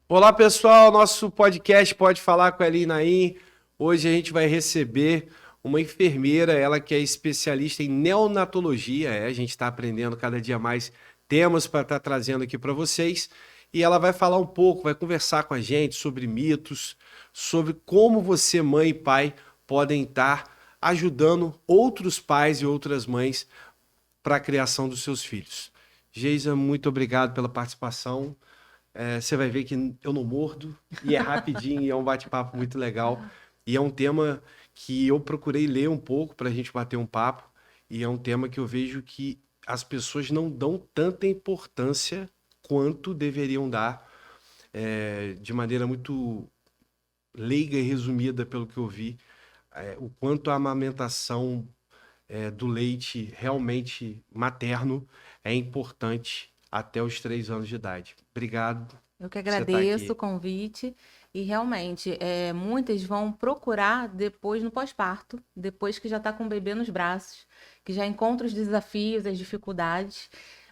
Olá, pessoal, nosso podcast Pode Falar com a Eli Naim. Hoje a gente vai receber uma enfermeira, ela que é especialista em neonatologia. A gente está aprendendo cada dia mais temas para estar trazendo aqui para vocês. E ela vai falar um pouco, vai conversar com a gente sobre mitos, sobre como você, mãe e pai, podem estar ajudando outros pais e outras mães para a criação dos seus filhos. Geisa, muito obrigado pela participação. Você vai ver que eu não mordo, e é rapidinho, e é um bate-papo muito legal. E é um tema que eu procurei ler um pouco para a gente bater um papo, e é um tema que eu vejo que as pessoas não dão tanta importância quanto deveriam dar, de maneira muito leiga e resumida, pelo que eu vi, o quanto a amamentação do leite realmente materno é importante até os 3 anos de idade. Obrigado Eu que por você estar agradeço o aqui. convite e realmente muitas vão procurar depois no pós-parto, depois que já está com o bebê nos braços, que já encontra os desafios, as dificuldades.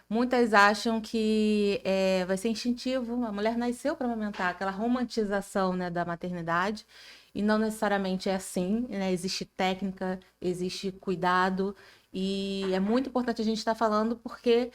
Muitas acham que vai ser instintivo, a mulher nasceu para amamentar, aquela romantização, né, da maternidade, e não necessariamente é assim, né? Existe técnica, existe cuidado, e é muito importante a gente estar falando porque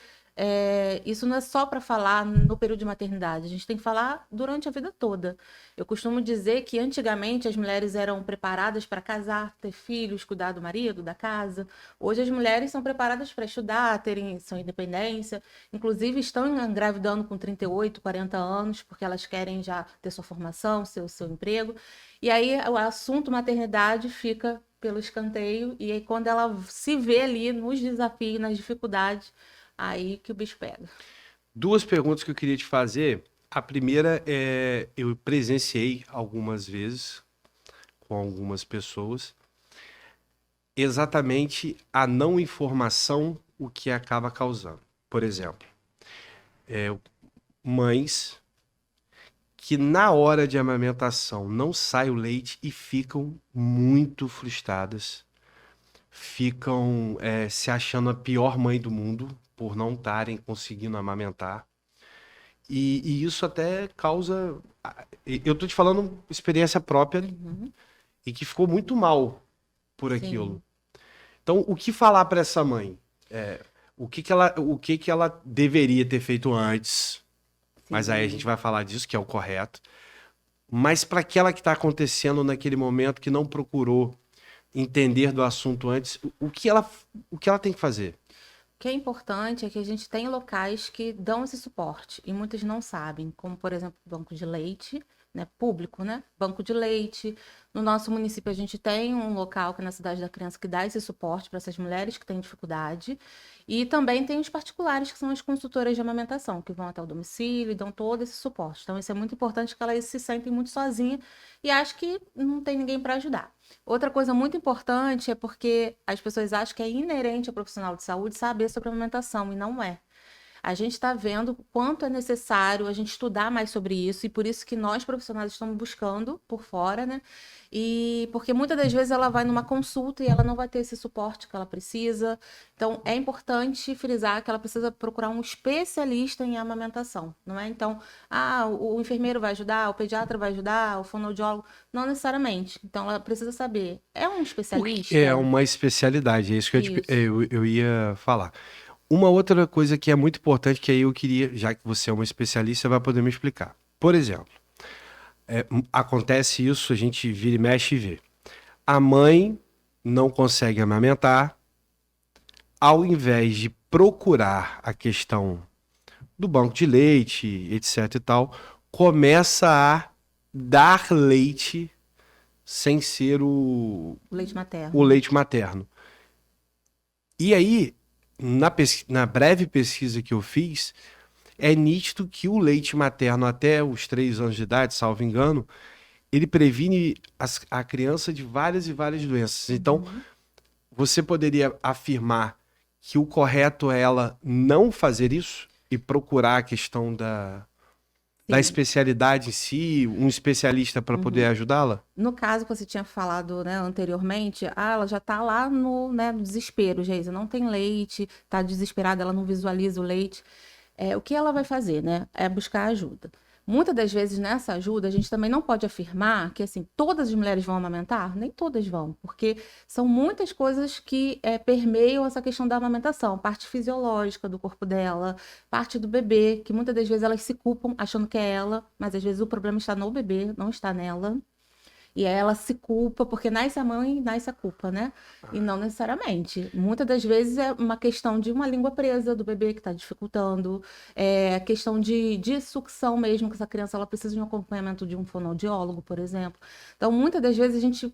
isso não é só para falar no período de maternidade, a gente tem que falar durante a vida toda. Eu costumo dizer que antigamente as mulheres eram preparadas para casar, ter filhos, cuidar do marido, da casa. Hoje as mulheres são preparadas para estudar, terem sua independência, inclusive estão engravidando com 38, 40 anos, porque elas querem já ter sua formação, seu emprego. E aí o assunto maternidade fica pelo escanteio, e aí quando ela se vê ali nos desafios, nas dificuldades, aí que o bicho pega. Duas perguntas que eu queria te fazer. A primeira é, eu presenciei algumas vezes com algumas pessoas exatamente a não informação o que acaba causando. Por exemplo, mães que na hora de amamentação não sai o leite e ficam muito frustradas, ficam se achando a pior mãe do mundo por não estarem conseguindo amamentar. E isso até causa. Eu tô te falando experiência própria Uhum. e que ficou muito mal por aquilo. Sim, Então, o que falar para essa mãe? O que que ela deveria ter feito antes? Mas aí a gente sim. vai falar disso, que é o correto. Mas para aquela que está acontecendo naquele momento, que não procurou entender do assunto antes, o que ela tem que fazer? O que é importante é que a gente tem locais que dão esse suporte e muitas não sabem, como por exemplo, banco de leite, né, público, né? Banco de leite. No nosso município a gente tem um local que é na Cidade da Criança que dá esse suporte para essas mulheres que têm dificuldade. E também tem os particulares que são as consultoras de amamentação, que vão até o domicílio e dão todo esse suporte. Então isso é muito importante que elas se sentem muito sozinhas e acho que não tem ninguém para ajudar. Outra coisa muito importante é porque as pessoas acham que é inerente ao profissional de saúde saber sobre a amamentação, e não é. A gente está vendo o quanto é necessário a gente estudar mais sobre isso, e por isso que nós profissionais estamos buscando por fora, né? E porque muitas das vezes ela vai numa consulta e ela não vai ter esse suporte que ela precisa. Então, é importante frisar que ela precisa procurar um especialista em amamentação, não é? Então, o enfermeiro vai ajudar, o pediatra vai ajudar, o fonoaudiólogo, não necessariamente. Então, ela precisa saber, é um Porque é especialista? uma especialidade, é isso que Isso. eu ia falar. Uma outra coisa que é muito importante, que aí eu queria, já que você é uma especialista, você vai poder me explicar. Por exemplo, acontece isso, a gente vira e mexe e vê. A mãe não consegue amamentar, ao invés de procurar a questão do banco de leite, etc e tal, começa a dar leite sem ser O leite o materno, né? leite materno. E aí, na breve pesquisa que eu fiz, é nítido que o leite materno até os 3 anos de idade, salvo engano, ele previne a criança de várias e várias doenças. Então, Uhum. você poderia afirmar que o correto é ela não fazer isso e procurar a questão da Sim. especialidade em si, um especialista para poder Uhum. ajudá-la? No caso que você tinha falado, né, anteriormente, ela já tá lá no, né, no desespero, Geisa, não tem leite, tá desesperada, ela não visualiza o leite. O que ela vai fazer, né? É buscar ajuda. Muitas das vezes nessa ajuda, a gente também não pode afirmar que, assim, todas as mulheres vão amamentar? Nem todas vão, porque são muitas coisas que permeiam essa questão da amamentação. Parte fisiológica do corpo dela, parte do bebê, que muitas das vezes elas se culpam achando que é ela, mas às vezes o problema está no bebê, não está nela. E aí ela se culpa, porque nasce a mãe, nasce a culpa, né? E não necessariamente. Muitas das vezes é uma questão de uma língua presa do bebê que está dificultando, questão de sucção mesmo, que essa criança ela precisa de um acompanhamento de um fonoaudiólogo, por exemplo. Então, muitas das vezes a gente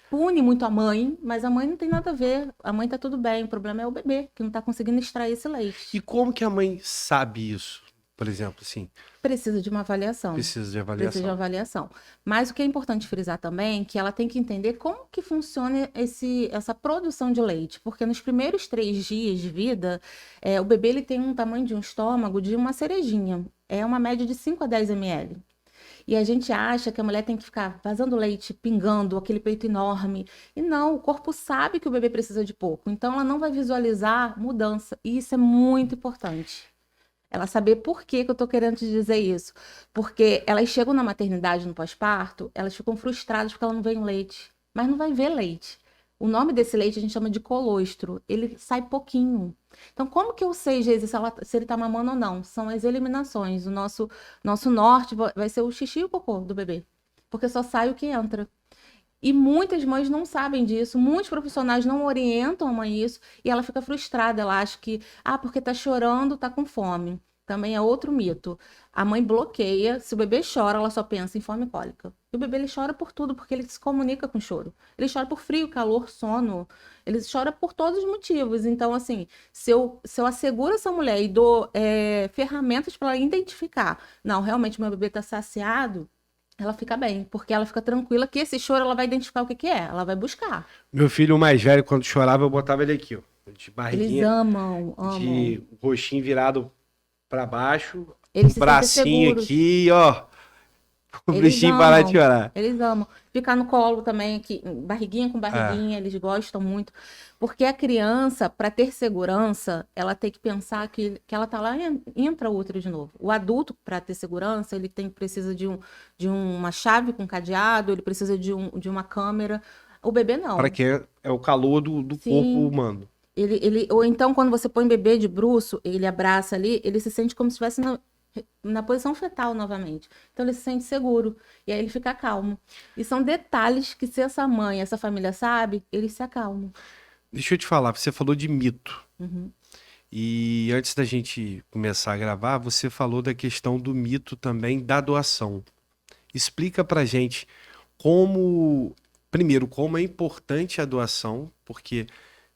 pune muito a mãe, mas a mãe não tem nada a ver. A mãe tá tudo bem, o problema é o bebê, que não tá conseguindo extrair esse leite. E como que a mãe sabe isso? Por exemplo, assim, Precisa de uma avaliação. precisa de Precisa de avaliação. avaliação. Mas o que é importante frisar também é que ela tem que entender como que funciona essa produção de leite. Porque nos primeiros 3 dias de vida, o bebê ele tem um tamanho de um estômago de uma cerejinha. É uma média de 5 a 10 ml. E a gente acha que a mulher tem que ficar vazando leite, pingando, aquele peito enorme. E não, o corpo sabe que o bebê precisa de pouco. Então ela não vai visualizar mudança. E isso é muito importante. Ela saber por que que eu tô querendo te dizer isso. Porque elas chegam na maternidade, no pós-parto, elas ficam frustradas porque ela não vê leite. Mas não vai ver leite. O nome desse leite a gente chama de colostro. Ele sai pouquinho. Então, como que eu sei, Geise, se ele tá mamando ou não? São as eliminações. O nosso norte vai ser o xixi e o cocô do bebê. Porque só sai o que entra. E muitas mães não sabem disso, muitos profissionais não orientam a mãe isso, e ela fica frustrada, ela acha que, porque tá chorando, tá com fome. Também é outro mito. A mãe bloqueia, se o bebê chora, ela só pensa em fome e cólica. E o bebê ele chora por tudo, porque ele se comunica com choro. Ele chora por frio, calor, sono. Ele chora por todos os motivos. Então, assim, se eu asseguro essa mulher e dou ferramentas para ela identificar, não, realmente meu bebê tá saciado, ela fica bem, porque ela fica tranquila que esse choro ela vai identificar o que que é, ela vai buscar. Meu filho mais velho, quando chorava, eu botava ele aqui, ó. De Eles barriguinha, amam. de rostinho virado pra baixo, Eles o se sentem bracinho seguros. aqui, ó. O Eles bichinho parar de chorar. Eles amam. Ficar no colo também, aqui, barriguinha com barriguinha, eles gostam muito. Porque a criança, para ter segurança, ela tem que pensar que ela tá lá e entra o útero de novo. O adulto, para ter segurança, ele precisa de uma chave com cadeado, ele precisa de uma câmera. O bebê não. Para que é o calor do corpo humano. Ou então, quando você põe bebê de bruço, ele abraça ali, ele se sente como se estivesse na posição fetal novamente. Então, ele se sente seguro. E aí ele fica calmo. E são detalhes que, se essa mãe, essa família sabe, eles se acalmam. Deixa eu te falar, você falou de mito. Uhum. E antes da gente começar a gravar, você falou da questão do mito também da doação. Explica pra gente primeiro, como é importante a doação, porque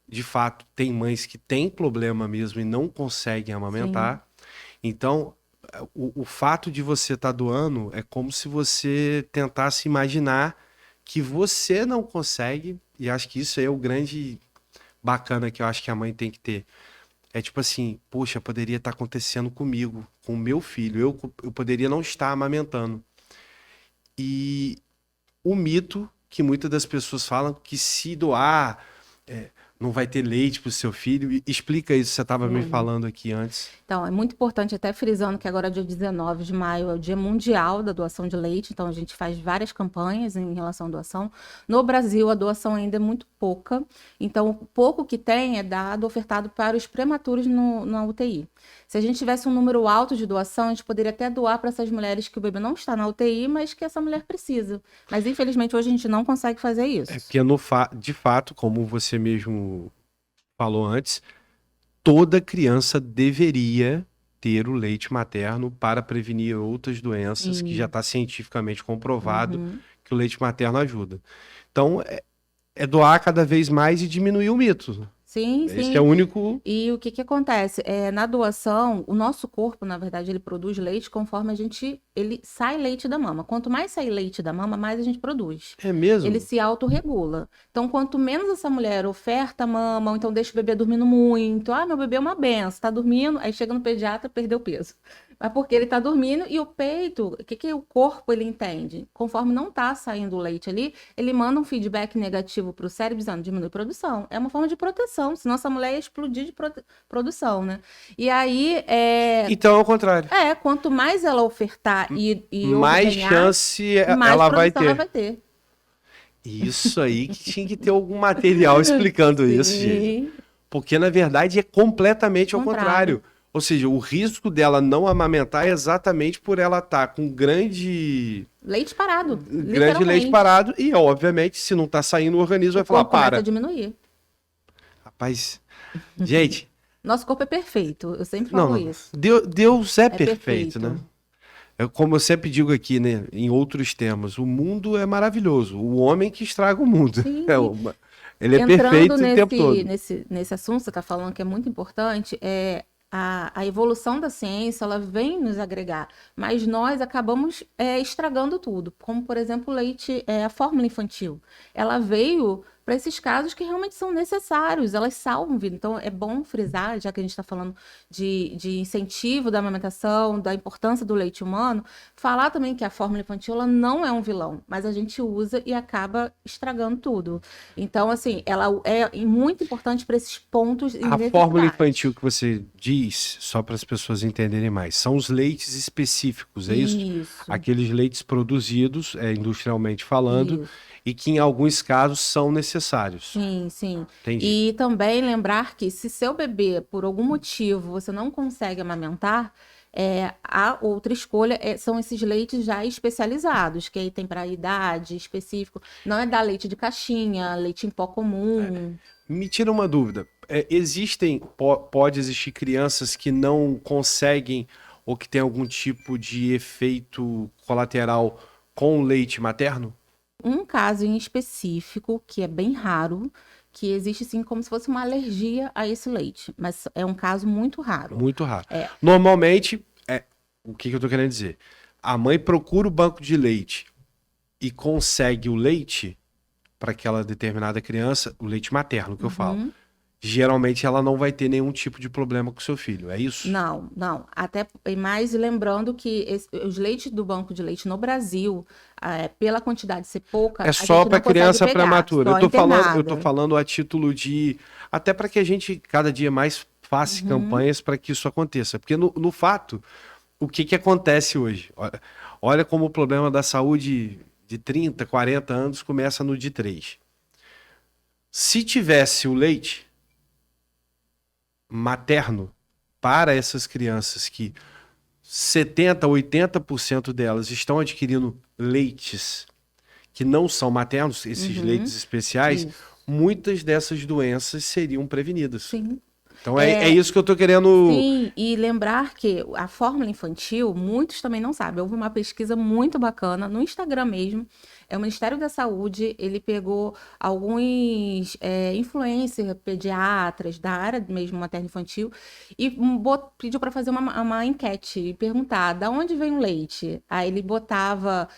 de fato tem mães que têm problema mesmo e não conseguem amamentar. Então, o fato de você estar doando é como se você tentasse imaginar que você não consegue, e acho que isso aí é o grande bacana que eu acho que a mãe tem que ter. É tipo assim, poxa, poderia estar acontecendo comigo, com o meu filho, eu poderia não estar amamentando. E o mito que muitas das pessoas falam que se doar, não vai ter leite para o seu filho. Explica isso, você estava me falando aqui antes. Então, é muito importante, até frisando que agora, dia 19 de maio, é o Dia Mundial da Doação de Leite. Então, a gente faz várias campanhas em relação à doação. No Brasil, a doação ainda é muito pouca. Então, o pouco que tem é dado, ofertado para os prematuros na UTI. Se a gente tivesse um número alto de doação, a gente poderia até doar para essas mulheres que o bebê não está na UTI, mas que essa mulher precisa. Mas, infelizmente, hoje a gente não consegue fazer isso. É porque, de fato, como você mesmo falou antes, toda criança deveria ter o leite materno para prevenir outras doenças, que já está cientificamente comprovado que o leite materno ajuda. Então, é doar cada vez mais e diminuir o mito. Sim. Esse é o único... E o que acontece? Na doação, o nosso corpo, na verdade, ele produz leite conforme ele sai leite da mama. Quanto mais sai leite da mama, mais a gente produz. É mesmo? Ele se autorregula. Então, quanto menos essa mulher oferta a mama, ou então deixa o bebê dormindo muito. Meu bebê é uma benção, tá dormindo, aí chega no pediatra, perdeu peso. Mas porque ele tá dormindo e o peito, o que que o corpo ele entende? Conforme não tá saindo o leite ali, ele manda um feedback negativo pro cérebro dizendo diminui produção. É uma forma de proteção, senão essa mulher ia explodir de produção, né? E aí, Então é o contrário. quanto mais ela ofertar e Mais ordenhar, chance mais ela vai produção ela ter. vai ter. Isso aí que tinha que ter algum material explicando isso, gente. Sim, Porque, na verdade, é completamente ao contrário. contrário. Ou seja, o risco dela não amamentar é exatamente por ela estar com Leite parado, grande leite literalmente. parado e, obviamente, se não está saindo, o organismo O vai falar, corpo começa a para. diminuir. Rapaz, gente, Nosso corpo é perfeito, eu sempre não, falo não. isso. Deus é É perfeito, né? perfeito. É como eu sempre digo aqui, né, em outros temas, o mundo é maravilhoso, o homem que estraga o mundo. Sim, É sim. ele é Entrando perfeito o tempo todo. nesse assunto que você está falando, que é muito importante, a evolução da ciência, ela vem nos agregar, mas nós acabamos estragando tudo, como, por exemplo, o leite, a fórmula infantil. Ela veio para esses casos que realmente são necessários, elas salvam vida. Então, é bom frisar, já que a gente está falando de incentivo da amamentação, da importância do leite humano, falar também que a fórmula infantil ela não é um vilão, mas a gente usa e acaba estragando tudo. Então, assim, ela é muito importante para esses pontos e A fórmula necessidades. infantil que você diz, só para as pessoas entenderem mais, são os leites específicos, é isso? Isso, Aqueles leites produzidos, industrialmente falando, isso. e que em alguns casos são necessários. Sim, sim. Entendi. E também lembrar que se seu bebê, por algum motivo, você não consegue amamentar, a outra escolha são esses leites já especializados, que aí tem para idade específico. Não é dar leite de caixinha, leite em pó comum. Me tira uma dúvida. Pode existir crianças que não conseguem ou que têm algum tipo de efeito colateral com o leite materno? Um caso em específico, que é bem raro, que existe sim como se fosse uma alergia a esse leite, mas é um caso muito raro. Muito raro. É, Normalmente, o que eu tô querendo dizer? A mãe procura o banco de leite e consegue o leite para aquela determinada criança, o leite materno que eu falo. uhum. Geralmente ela não vai ter nenhum tipo de problema com seu filho, é isso? Não, não. Até e mais lembrando que os leites do banco de leite no Brasil, pela quantidade ser pouca, É a só gente para não consegue criança pegar, prematura. só Eu tô internada. falando a título de até para que a gente cada dia mais faça Uhum. campanhas para que isso aconteça, porque no fato, o que acontece hoje? Olha como o problema da saúde de 30, 40 anos começa no de 3. Se tivesse o leite materno para essas crianças que 70, 80% delas estão adquirindo leites que não são maternos, esses Uhum. leites especiais, Isso. muitas dessas doenças seriam prevenidas. Sim. Então é É, isso que eu tô querendo. sim, e lembrar que a fórmula infantil, muitos também não sabem. Houve uma pesquisa muito bacana no Instagram mesmo. É o Ministério da Saúde, ele pegou alguns influencers, pediatras da área mesmo materno-infantil e pediu para fazer uma enquete e perguntar da onde vem o leite. Aí ele botava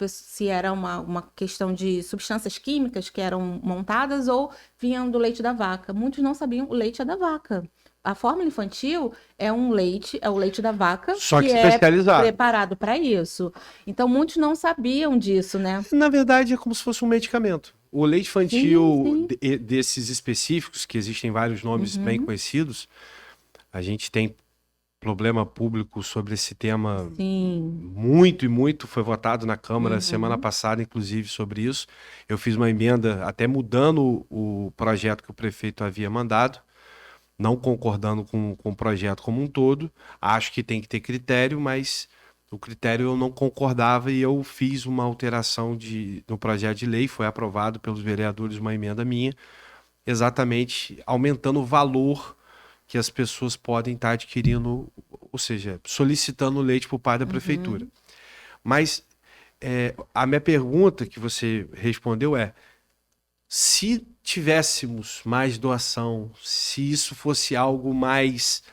se era uma questão de substâncias químicas que eram montadas ou vinham do leite da vaca. Muitos não sabiam o leite é da vaca. A fórmula infantil é o leite da vaca, Só que que é especializado. preparado para isso. Então, muitos não sabiam disso, né? Na verdade, é como se fosse um medicamento. O leite Sim, infantil sim. desses específicos, que existem vários nomes bem Uhum. conhecidos, a gente tem problema público sobre esse tema Sim. muito e muito. Foi votado na Câmara semana Uhum. passada, inclusive, sobre isso. Eu fiz uma emenda até mudando o projeto que o prefeito havia mandado, não concordando com o projeto como um todo. Acho que tem que ter critério, mas o critério eu não concordava e eu fiz uma alteração no projeto de lei, foi aprovado pelos vereadores uma emenda minha, exatamente aumentando o valor que as pessoas podem estar adquirindo, ou seja, solicitando leite por parte da prefeitura. Uhum. Mas a minha pergunta que você respondeu é: se tivéssemos mais doação, se isso fosse algo mais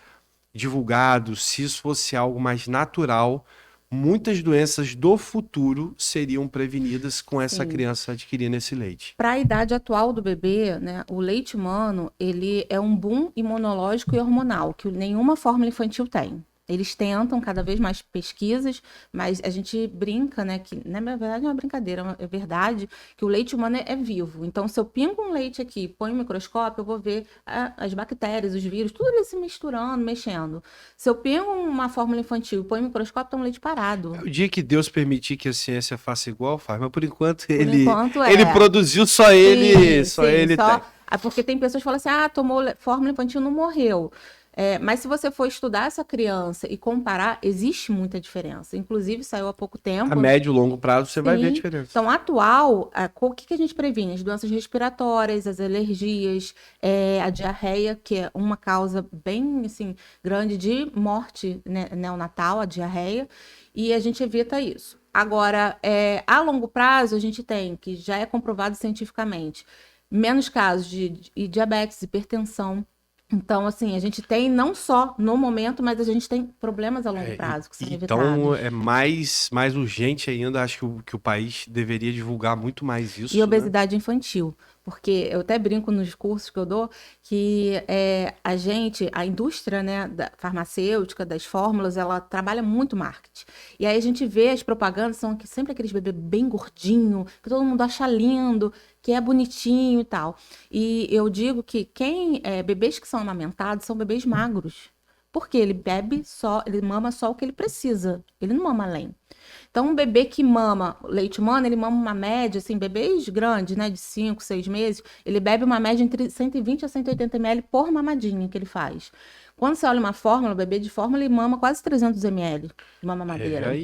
divulgado, se isso fosse algo mais natural, muitas doenças do futuro seriam prevenidas com essa Sim. criança adquirindo esse leite. Para a idade atual do bebê, né, o leite humano, ele é um boom imunológico e hormonal que nenhuma fórmula infantil tem. Eles tentam cada vez mais pesquisas, mas a gente brinca, né, que na verdade é uma brincadeira, é verdade que o leite humano é vivo. Então, se eu pingo um leite aqui, põe um microscópio, eu vou ver as bactérias, os vírus, tudo ali se misturando, mexendo. Se eu pingo uma fórmula infantil, põe um microscópio, é um leite parado. O dia que Deus permitir que a ciência faça igual, faz. Mas por enquanto Por ele enquanto, ele produziu só ele, sim, só sim, ele tem. Porque tem pessoas que falam assim, tomou fórmula infantil, não morreu. Mas se você for estudar essa criança e comparar, existe muita diferença. Inclusive, saiu há pouco tempo. A médio e longo prazo você vai ver a diferença. Então, atual, o que a gente previne? As doenças respiratórias, as alergias, a diarreia, que é uma causa bem assim, grande de morte, né, neonatal, a diarreia, e a gente evita isso. Agora, a longo prazo, a gente tem, que já é comprovado cientificamente, menos casos de diabetes, hipertensão. Então, assim, a gente tem não só no momento, mas a gente tem problemas a longo prazo que são evitados. Então, é mais urgente ainda, acho que o país deveria divulgar muito mais isso. E obesidade infantil. Porque eu até brinco nos cursos que eu dou que a indústria, né, farmacêutica, das fórmulas, ela trabalha muito marketing. E aí a gente vê as propagandas, são sempre aqueles bebês bem gordinho, que todo mundo acha lindo, que é bonitinho e tal. E eu digo que bebês que são amamentados são bebês magros. Porque ele mama só o que ele precisa. Ele não mama além. Então, um bebê que mama leite humano, ele mama uma média, assim, bebês grandes, né, de 5, 6 meses, ele bebe uma média entre 120 a 180 ml por mamadinha que ele faz. Quando você olha uma fórmula, o bebê de fórmula, ele mama quase 300 ml de uma mamadeira.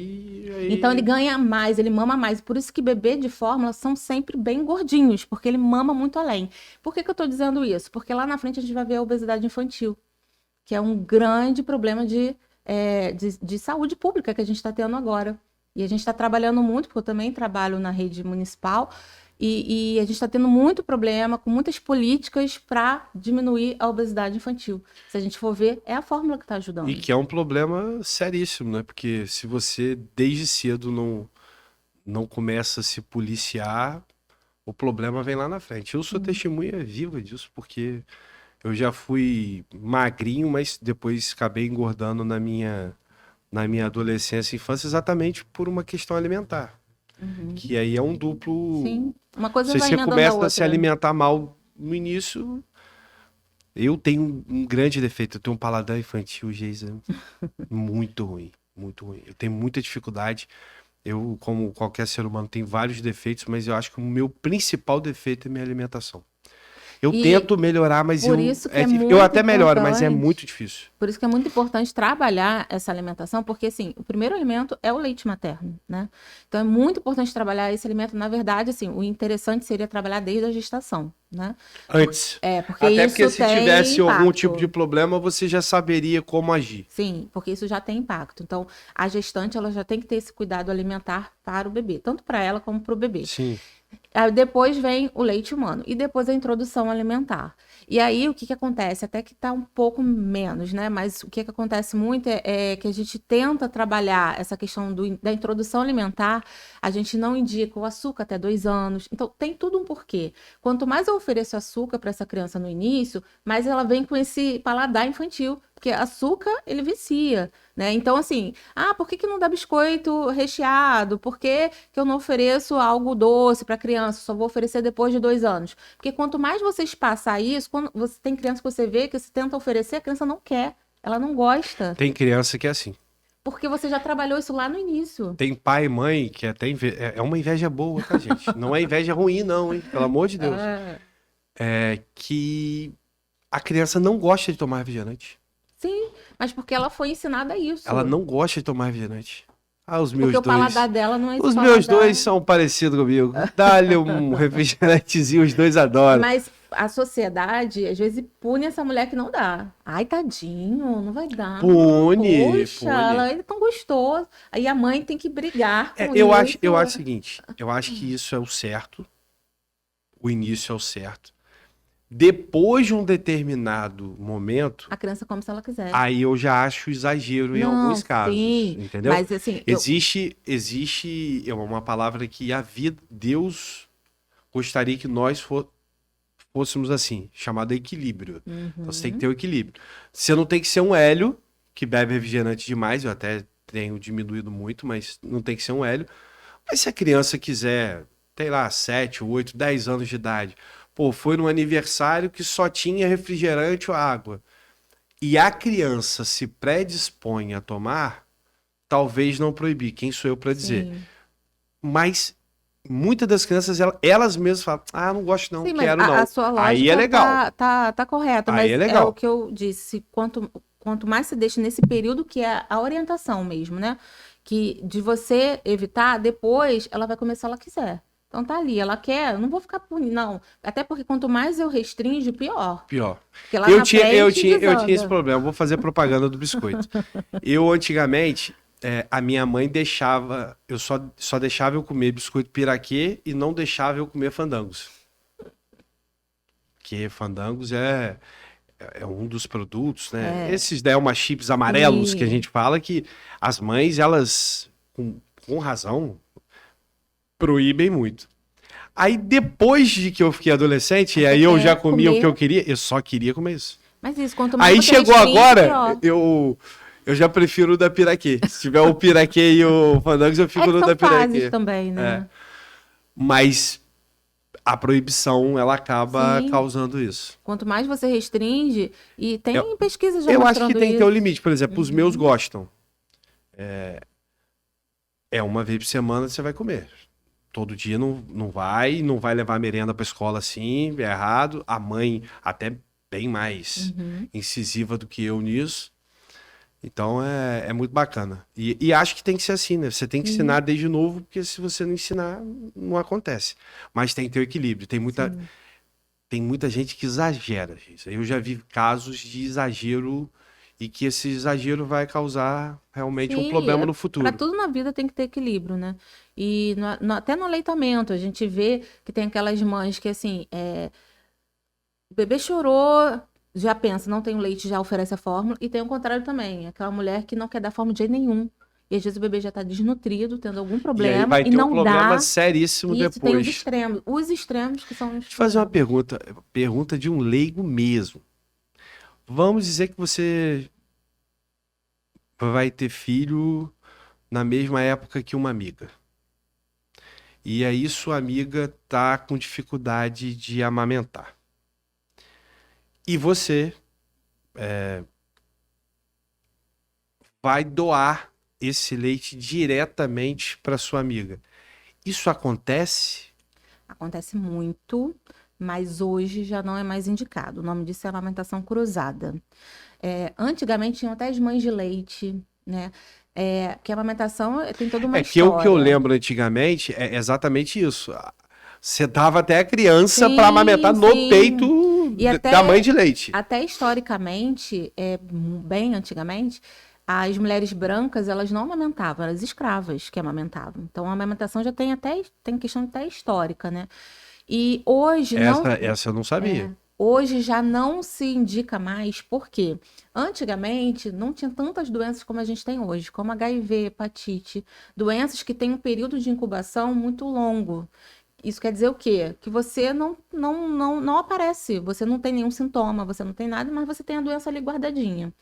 Então, ele ganha mais, ele mama mais. Por isso que bebê de fórmula são sempre bem gordinhos, porque ele mama muito além. Por que eu estou dizendo isso? Porque lá na frente a gente vai ver a obesidade infantil, que é um grande problema de saúde pública que a gente está tendo agora. E a gente está trabalhando muito, porque eu também trabalho na rede municipal, e a gente está tendo muito problema com muitas políticas para diminuir a obesidade infantil. Se a gente for ver, é a fórmula que está ajudando. E que é um problema seríssimo, né? Porque se você desde cedo não começa a se policiar, o problema vem lá na frente. Eu sou testemunha viva disso, porque eu já fui magrinho, mas depois acabei engordando na minha adolescência e infância exatamente por uma questão alimentar. Que aí é um duplo... Sim, uma coisa se vai você emendando a começa outra. a se alimentar mal no início... Eu tenho um grande defeito, eu tenho um paladar infantil, Geisa, muito ruim, muito ruim. Eu tenho muita dificuldade. Eu, como qualquer ser humano, tenho vários defeitos, mas eu acho que o meu principal defeito é minha alimentação. Eu tento melhorar, mas eu até melhoro, mas é muito difícil. Por isso que é muito importante trabalhar essa alimentação, porque assim, o primeiro alimento é o leite materno, né? Então é muito importante trabalhar esse alimento. Na verdade, assim, o interessante seria trabalhar desde a gestação, né? Antes. Porque até isso porque se tem tivesse impacto. algum tipo de problema, você já saberia como agir. Sim, porque isso já tem impacto. Então, a gestante, ela já tem que ter esse cuidado alimentar para o bebê, tanto para ela como para o bebê. Sim. Aí depois vem o leite humano e depois a introdução alimentar. E aí o que acontece? Até que está um pouco menos, né? Mas o que acontece muito é que a gente tenta trabalhar essa questão da introdução alimentar, a gente não indica o açúcar até 2 anos. Então tem tudo um porquê. Quanto mais eu ofereço açúcar para essa criança no início, mais ela vem com esse paladar infantil. Porque açúcar, ele vicia, né? Então, assim, por que não dá biscoito recheado? Por que eu não ofereço algo doce para a criança? Só vou oferecer depois de 2 anos. Porque quanto mais você espaçar isso, quando você tem criança que você vê que você tenta oferecer, a criança não quer, ela não gosta. Tem criança que é assim. Porque você já trabalhou isso lá no início. Tem pai e mãe que até é uma inveja boa, tá, gente? Não é inveja ruim, não, hein? Pelo amor de Deus. É que a criança não gosta de tomar refrigerante. Sim, mas porque ela foi ensinada a isso. Ela não gosta de tomar refrigerante. Os meus porque o paladar dela não é esse Os paladar. meus dois são parecidos comigo. Dá-lhe um refrigerantezinho, os dois adoram. Mas a sociedade, às vezes, pune essa mulher que não dá. Ai, tadinho, não vai dar. Pune. Poxa, ela é tão gostoso. Aí a mãe tem que brigar com eu isso. Eu acho o seguinte, eu acho que isso é o certo. O início é o certo. Depois de um determinado momento, a criança come se ela quiser. Aí eu já acho exagero em alguns casos, entendeu? Mas assim, existe uma palavra que Deus gostaria que nós fôssemos assim, chamada equilíbrio. Então você tem que ter o equilíbrio. Você não tem que ser um Hélio, que bebe refrigerante demais, eu até tenho diminuído muito, mas não tem que ser um hélio. Mas se a criança quiser, sei lá, 7, 8, 10 anos de idade, pô, foi num aniversário que só tinha refrigerante ou água, e a criança se predispõe a tomar, talvez não proibir, quem sou eu para dizer. Sim. Mas muitas das crianças, elas mesmas falam, ah, não gosto não, Sim, mas quero não. a sua Aí lógica é legal. tá correta, Aí mas é é legal. o que eu disse, quanto mais se deixa nesse período que é a orientação mesmo, né? Que de você evitar, depois ela vai começar se ela quiser. Então tá ali, ela quer, eu não vou ficar punindo, não. Até porque quanto mais eu restringo, pior. Pior. Porque lá na frente Eu tinha esse desanda. problema, vou fazer propaganda do biscoito. Eu, antigamente, a minha mãe deixava, eu só deixava eu comer biscoito piraquê e não deixava eu comer fandangos. Porque fandangos é um dos produtos, né? Esses Delma chips amarelos que a Sim. gente fala que as mães, elas, com razão, proíbem muito. Aí depois de que eu fiquei adolescente, e aí eu já comia o que eu queria, eu só queria comer isso. Mas isso, quanto mais Aí você chegou restringe, agora, pior. eu já prefiro o da piraquê. Se tiver o piraquê e o fandangos, eu É fico que no são da fases piraquê. também, né? Mas a proibição, ela acaba Sim. causando isso. Quanto mais você restringe, e tem pesquisa já Eu acho que mostrando tem que ter um isso. limite. Por exemplo, os meus gostam. Uma vez por semana você vai comer. Todo dia não vai levar merenda para escola assim, é errado. A mãe até bem mais incisiva do que eu nisso. Então é muito bacana. E acho que tem que ser assim, né? Você tem que ensinar desde novo, porque se você não ensinar, não acontece. Mas tem que ter o equilíbrio. Tem muita gente que exagera, gente. Eu já vi casos de exagero e que esse exagero vai causar realmente um problema no Para futuro. tudo na vida tem que ter equilíbrio, né? E até no aleitamento, a gente vê que tem aquelas mães que, assim, o bebê chorou, já pensa, não tem o leite, já oferece a fórmula. E tem o contrário também, aquela mulher que não quer dar fórmula de jeito nenhum. E às vezes o bebê já está desnutrido, tendo algum E aí problema, vai e ter um não problema dá. seríssimo Isso tem os depois. extremos. Os extremos que são os Deixa eu fazer uma problemas. pergunta de um leigo mesmo. Vamos dizer que você vai ter filho na mesma época que uma amiga. E aí sua amiga tá com dificuldade de amamentar. E você vai doar esse leite diretamente para sua amiga. Isso acontece? Acontece muito, mas hoje já não é mais indicado. O nome disso é amamentação cruzada. Antigamente tinham até as mães de leite, né? Que a amamentação tem toda uma É que o que eu história. lembro antigamente é exatamente isso. Você dava até a criança para Sim, amamentar no sim. peito E da mãe de leite. até historicamente, bem antigamente, as mulheres brancas, elas não amamentavam, eram as escravas que amamentavam. Então, a amamentação já tem questão até histórica, né? E hoje Essa eu não sabia. hoje já não se indica mais, porque antigamente não tinha tantas doenças como a gente tem hoje, como HIV, hepatite, doenças que têm um período de incubação muito longo. Isso quer dizer o quê? Que você não aparece, você não tem nenhum sintoma, você não tem nada, mas você tem a doença ali guardadinha.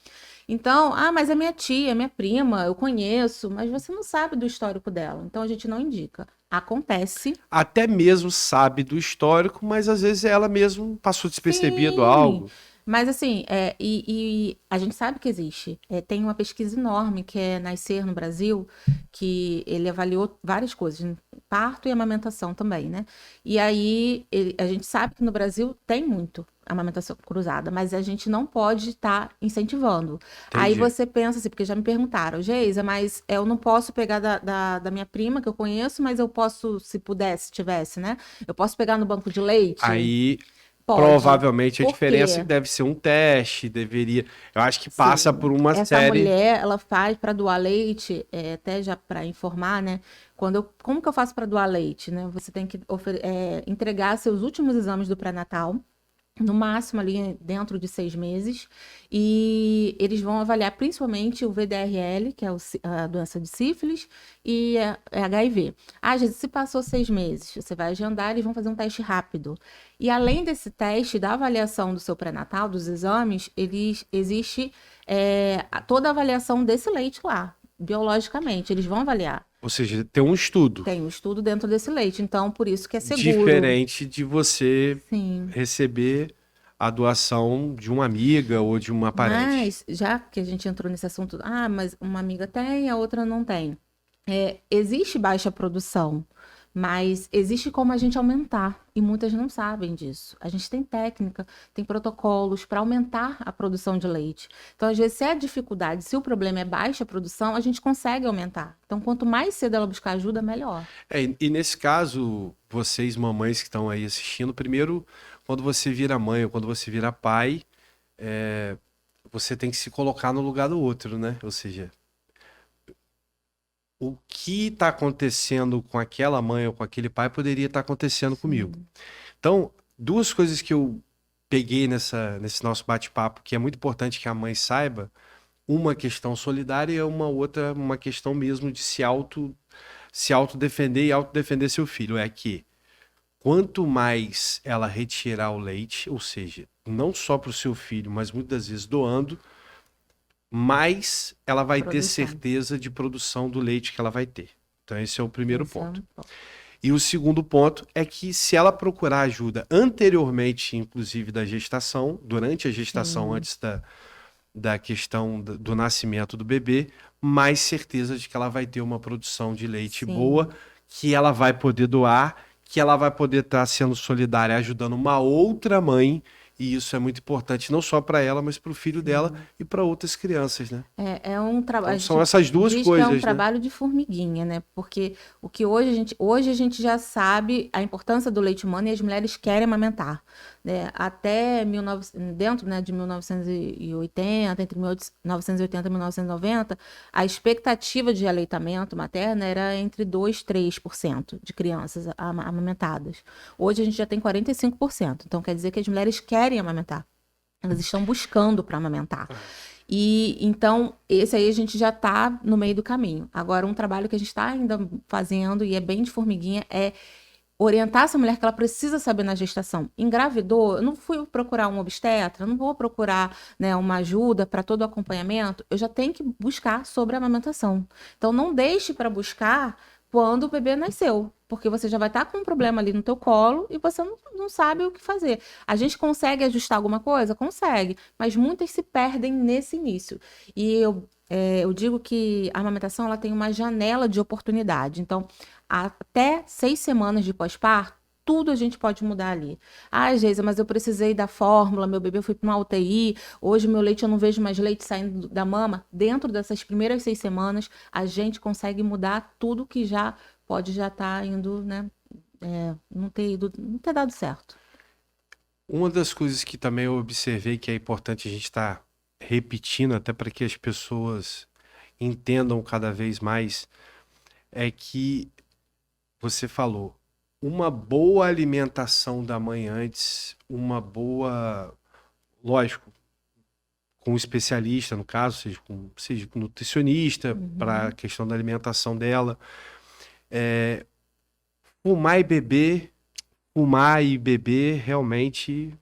Então, mas é minha tia, é minha prima, eu conheço, mas você não sabe do histórico dela. Então a gente não indica. Acontece. Até mesmo sabe do histórico, mas às vezes ela mesmo passou despercebido Sim. algo. Mas assim, e a gente sabe que existe. Tem uma pesquisa enorme que é Nascer no Brasil, que ele avaliou várias coisas, parto e amamentação também, né? E aí a gente sabe que no Brasil tem muito amamentação cruzada, mas a gente não pode estar incentivando. Aí Entendi. você pensa assim, porque já me perguntaram, Geisa, mas eu não posso pegar da minha prima, que eu conheço, mas eu posso, se pudesse, tivesse, né? Eu posso pegar no banco de leite? Aí Pode. provavelmente a Por diferença quê? deve ser um teste, deveria. Eu acho que passa Sim. por uma Essa série. mulher, ela faz para doar leite, até já para informar, né? Como que eu faço para doar leite, né? Você tem que entregar seus últimos exames do pré-natal. no máximo ali dentro de 6 meses, e eles vão avaliar principalmente o VDRL, que é a doença de sífilis, e a HIV. Às vezes, se passou 6 meses, você vai agendar, eles vão fazer um teste rápido. E além desse teste, da avaliação do seu pré-natal, dos exames, existe toda a avaliação desse leite lá, biologicamente, eles vão avaliar. Ou seja, tem um estudo. Tem um estudo dentro desse leite, então por isso que é seguro. Diferente de você Sim. receber a doação de uma amiga ou de uma parente. Mas, já que a gente entrou nesse assunto, mas uma amiga tem, a outra não tem. Existe baixa produção, mas existe como a gente aumentar, e muitas não sabem disso. A gente tem técnica, tem protocolos para aumentar a produção de leite. Então, às vezes, se é dificuldade, se o problema é baixa produção, a gente consegue aumentar. Então, quanto mais cedo ela buscar ajuda, melhor. E nesse caso, vocês, mamães que estão aí assistindo, primeiro, quando você vira mãe ou quando você vira pai, você tem que se colocar no lugar do outro, né? Ou seja, o que está acontecendo com aquela mãe ou com aquele pai poderia estar acontecendo comigo. Então, duas coisas que eu peguei nesse nosso bate-papo, que é muito importante que a mãe saiba, uma questão solidária e uma outra, uma questão mesmo de se autodefender e autodefender seu filho. É que quanto mais ela retirar o leite, ou seja, não só para o seu filho, mas muitas vezes doando, mais ela vai ter certeza de produção do leite que ela vai ter. Então esse é o primeiro ponto. E o segundo ponto é que se ela procurar ajuda anteriormente, inclusive da gestação, durante a gestação, antes da questão do nascimento do bebê, mais certeza de que ela vai ter uma produção de leite boa, que ela vai poder doar, que ela vai poder estar sendo solidária, ajudando uma outra mãe. E isso é muito importante, não só para ela, mas para o filho dela e para outras crianças, né? É um trabalho. Então, são essas duas coisas. É um trabalho de formiguinha, né? Porque o que hoje a gente já sabe a importância do leite humano e as mulheres querem amamentar, né? Até dentro, né, de 1980, entre 1980 e 1990, a expectativa de aleitamento materno era entre 2% e 3% de crianças amamentadas. Hoje a gente já tem 45%. Então quer dizer que as mulheres querem amamentar. Elas estão buscando para amamentar. E então, esse aí a gente já está no meio do caminho. Agora, um trabalho que a gente está ainda fazendo, e é bem de formiguinha, é orientar essa mulher que ela precisa saber na gestação. Engravidou, eu não fui procurar um obstetra, não vou procurar, né, uma ajuda para todo o acompanhamento, eu já tenho que buscar sobre a amamentação. Então, não deixe para buscar quando o bebê nasceu, porque você já vai estar com um problema ali no teu colo e você não sabe o que fazer. A gente consegue ajustar alguma coisa? Consegue, mas muitas se perdem nesse início. E eu digo que a amamentação ela tem uma janela de oportunidade. Então, até 6 semanas de pós-parto, tudo a gente pode mudar ali. Geisa, mas eu precisei da fórmula, meu bebê foi para uma UTI, hoje meu leite eu não vejo mais leite saindo da mama. Dentro dessas primeiras 6 semanas, a gente consegue mudar tudo que já pode já estar indo, né? Não ter dado certo. Uma das coisas que também eu observei que é importante a gente estar repetindo, até para que as pessoas entendam cada vez mais, é que você falou, uma boa alimentação da mãe antes, uma boa, lógico, com um especialista, no caso, seja com nutricionista, para a questão da alimentação dela. Fumar e beber realmente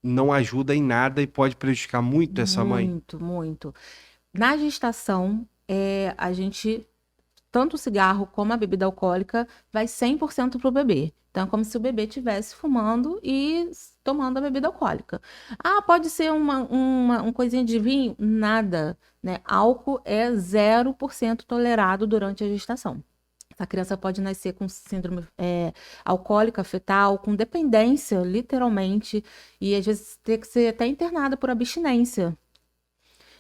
não ajuda em nada e pode prejudicar muito essa mãe. Muito, muito. Na gestação, a gente, tanto o cigarro como a bebida alcoólica, vai 100% para o bebê. Então, é como se o bebê estivesse fumando e tomando a bebida alcoólica. Pode ser uma coisinha de vinho? Nada, né? Álcool é 0% tolerado durante a gestação. A criança pode nascer com síndrome alcoólica fetal, com dependência, literalmente, e às vezes ter que ser até internada por abstinência.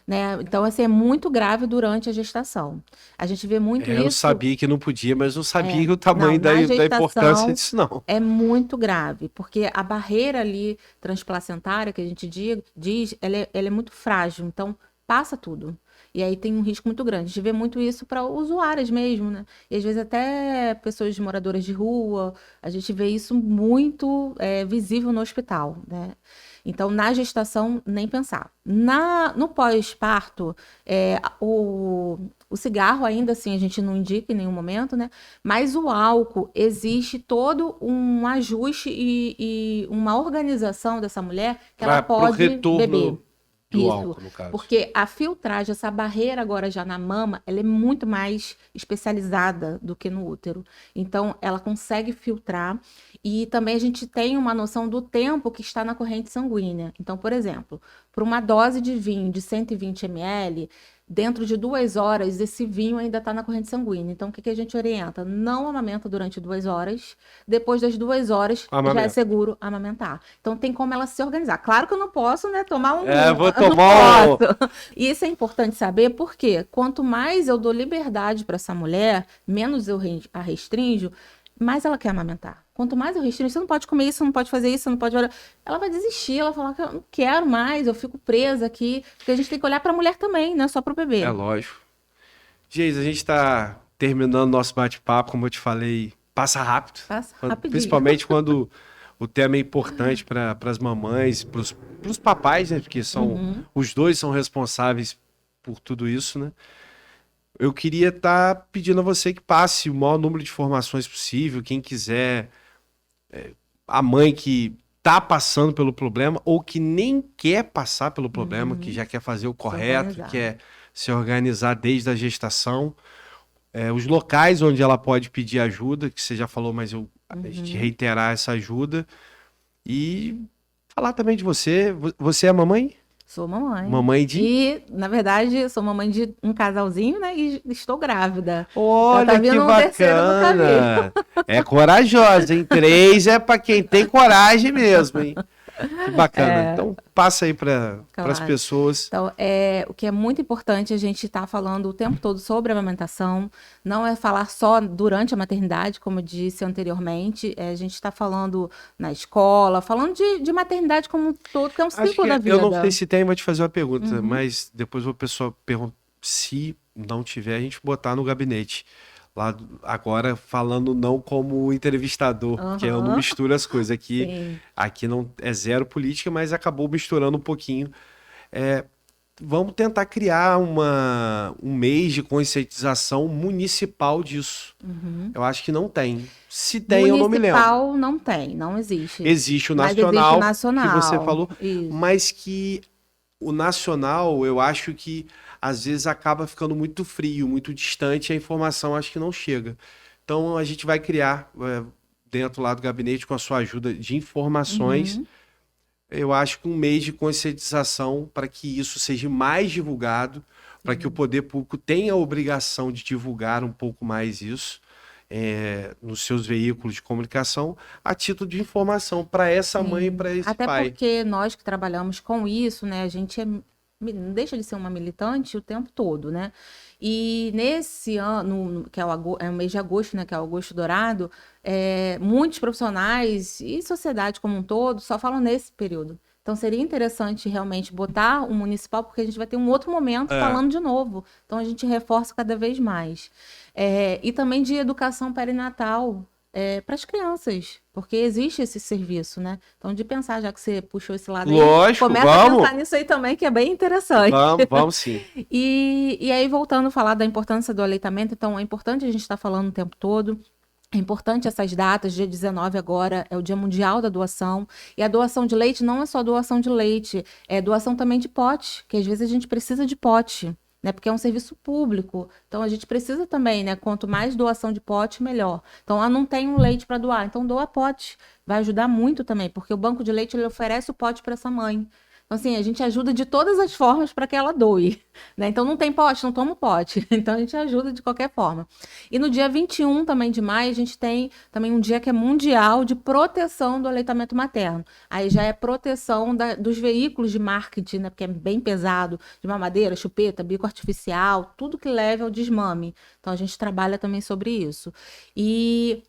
Né? Então, assim, é muito grave durante a gestação. A gente vê muito isso... Eu sabia que não podia, mas não sabia o tamanho da importância disso, não. É muito grave, porque a barreira ali transplacentária, que a gente diz, ela é muito frágil. Então, passa tudo. E aí tem um risco muito grande. A gente vê muito isso para usuárias mesmo, né? E às vezes até pessoas moradoras de rua, a gente vê isso muito visível no hospital, né? Então, na gestação, nem pensar. No pós-parto, o cigarro ainda assim a gente não indica em nenhum momento, né? Mas o álcool, existe todo um ajuste e uma organização dessa mulher que ela Pro pode retorno beber. do Isso, álcool, no caso. porque a filtragem, essa barreira agora já na mama, ela é muito mais especializada do que no útero. Então, ela consegue filtrar e também a gente tem uma noção do tempo que está na corrente sanguínea. Então, por exemplo, por uma dose de vinho de 120 ml, dentro de 2 horas, esse vinho ainda está na corrente sanguínea. Então, o que a gente orienta? Não amamenta durante 2 horas. Depois das 2 horas, já é seguro amamentar. Então, tem como ela se organizar. Claro que eu não posso, né, tomar um... vou eu não tomar posso. E isso é importante saber, porque quanto mais eu dou liberdade para essa mulher, menos eu a restringo, mais ela quer amamentar. Quanto mais eu restringo, você não pode comer isso, você não pode fazer isso, você não pode... Ela vai desistir, ela vai falar que eu não quero mais, eu fico presa aqui. Porque a gente tem que olhar para a mulher também, não é só para o bebê. É lógico. Geis, a gente está terminando nosso bate-papo, como eu te falei, passa rápido. Passa rapidinho. Principalmente quando o tema é importante para as mamães, para os papais, né? Porque os dois são responsáveis por tudo isso, né? Eu queria estar pedindo a você que passe o maior número de informações possível, quem quiser, a mãe que está passando pelo problema ou que nem quer passar pelo problema, que já quer fazer o correto, quer se organizar desde a gestação, os locais onde ela pode pedir ajuda, que você já falou, mas a gente reiterar essa ajuda e falar também de você. Você é mamãe? Sou mamãe. Mamãe de? E, na verdade, sou mamãe de um casalzinho, né? E estou grávida. Olha, então, tá vindo que bacana. É corajosa, hein? 3 é para quem tem coragem mesmo, hein? Que bacana. Então, passa aí para as pessoas. Então, o que é muito importante, a gente tá falando o tempo todo sobre a amamentação. Não é falar só durante a maternidade, como eu disse anteriormente. A gente está falando na escola, falando de maternidade como um todo, que é um ciclo da vida. Eu não sei se tem, vou te fazer uma pergunta, mas depois a pessoa pergunta, se não tiver, a gente botar no gabinete. Lá agora falando não como entrevistador, que eu não misturo as coisas. Aqui não é zero política, mas acabou misturando um pouquinho. Vamos tentar criar um mês de conscientização municipal disso. Eu acho que não tem. Se tem, eu não me lembro. Municipal não tem, não existe. Existe o nacional, que você falou, mas que o nacional, eu acho que às vezes acaba ficando muito frio, muito distante, a informação acho que não chega. Então a gente vai criar dentro lá do gabinete, com a sua ajuda de informações, eu acho que um mês de conscientização para que isso seja mais divulgado, para que o poder público tenha a obrigação de divulgar um pouco mais isso nos seus veículos de comunicação, a título de informação para essa mãe e para esse pai. Até porque nós que trabalhamos com isso, né, a gente não deixa de ser uma militante o tempo todo, né? E nesse ano, que é o mês de agosto, né, que é o Agosto Dourado, muitos profissionais e sociedade como um todo só falam nesse período. Então seria interessante realmente botar o municipal, porque a gente vai ter um outro momento falando de novo. Então a gente reforça cada vez mais. E também de educação perinatal para as crianças, porque existe esse serviço, né? Então, de pensar, já que você puxou esse lado aí, começa a pensar nisso aí também, que é bem interessante. Vamos sim. E aí, voltando a falar da importância do aleitamento, então é importante a gente estar falando o tempo todo. É importante essas datas, dia 19 agora é o Dia Mundial da Doação, e a doação de leite não é só doação de leite, é doação também de pote, que às vezes a gente precisa de pote, né? Porque é um serviço público, então a gente precisa também, né? Quanto mais doação de pote, melhor. Então, ela não tem um leite para doar, então doa pote, vai ajudar muito também, porque o banco de leite ele oferece o pote para essa mãe. Então, assim, a gente ajuda de todas as formas para que ela doe, né? Então, não tem pote, não toma o pote. Então, a gente ajuda de qualquer forma. E no dia 21 também de maio, a gente tem também um dia que é mundial de proteção do aleitamento materno. Aí já é proteção dos veículos de marketing, né? Porque é bem pesado, de mamadeira, chupeta, bico artificial, tudo que leva ao desmame. Então, a gente trabalha também sobre isso. E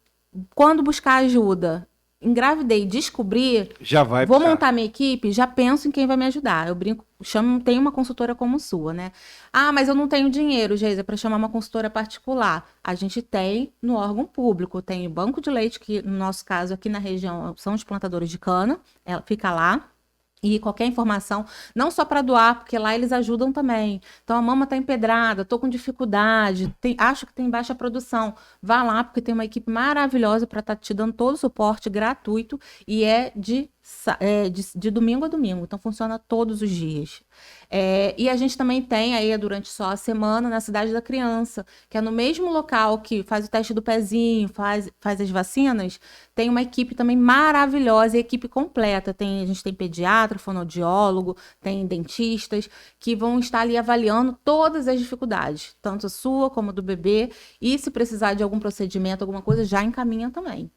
quando buscar ajuda? engravidei, descobri, Já vai vou buscar. montar minha equipe, já penso em quem vai me ajudar. Eu brinco, tem uma consultora como sua, né? Ah, mas eu não tenho dinheiro, Geisa, para chamar uma consultora particular. A gente tem no órgão público, tem o banco de leite, que no nosso caso aqui na região são os plantadores de cana, ela fica lá. E qualquer informação, não só para doar, porque lá eles ajudam também. Então a mama está empedrada, estou com dificuldade, acho que tem baixa produção. Vá lá, porque tem uma equipe maravilhosa para estar te dando todo o suporte gratuito e é de domingo a domingo, então funciona todos os dias. E a gente também tem aí, durante só a semana, na Cidade da Criança, que é no mesmo local que faz o teste do pezinho, faz as vacinas, tem uma equipe também maravilhosa, equipe completa. A gente tem pediatra, fonoaudiólogo, tem dentistas, que vão estar ali avaliando todas as dificuldades, tanto a sua como a do bebê, e se precisar de algum procedimento, alguma coisa, já encaminha também.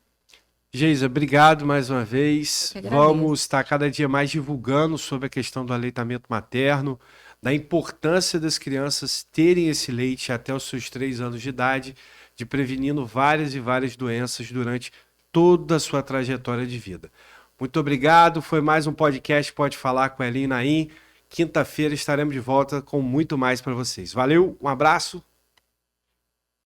Geisa, obrigado mais uma vez. Eu que agradeço. Vamos estar cada dia mais divulgando sobre a questão do aleitamento materno, da importância das crianças terem esse leite até os seus 3 anos de idade, de prevenindo várias e várias doenças durante toda a sua trajetória de vida. Muito obrigado. Foi mais um podcast Pode Falar com a Eli Naim. Quinta-feira estaremos de volta com muito mais para vocês. Valeu, um abraço.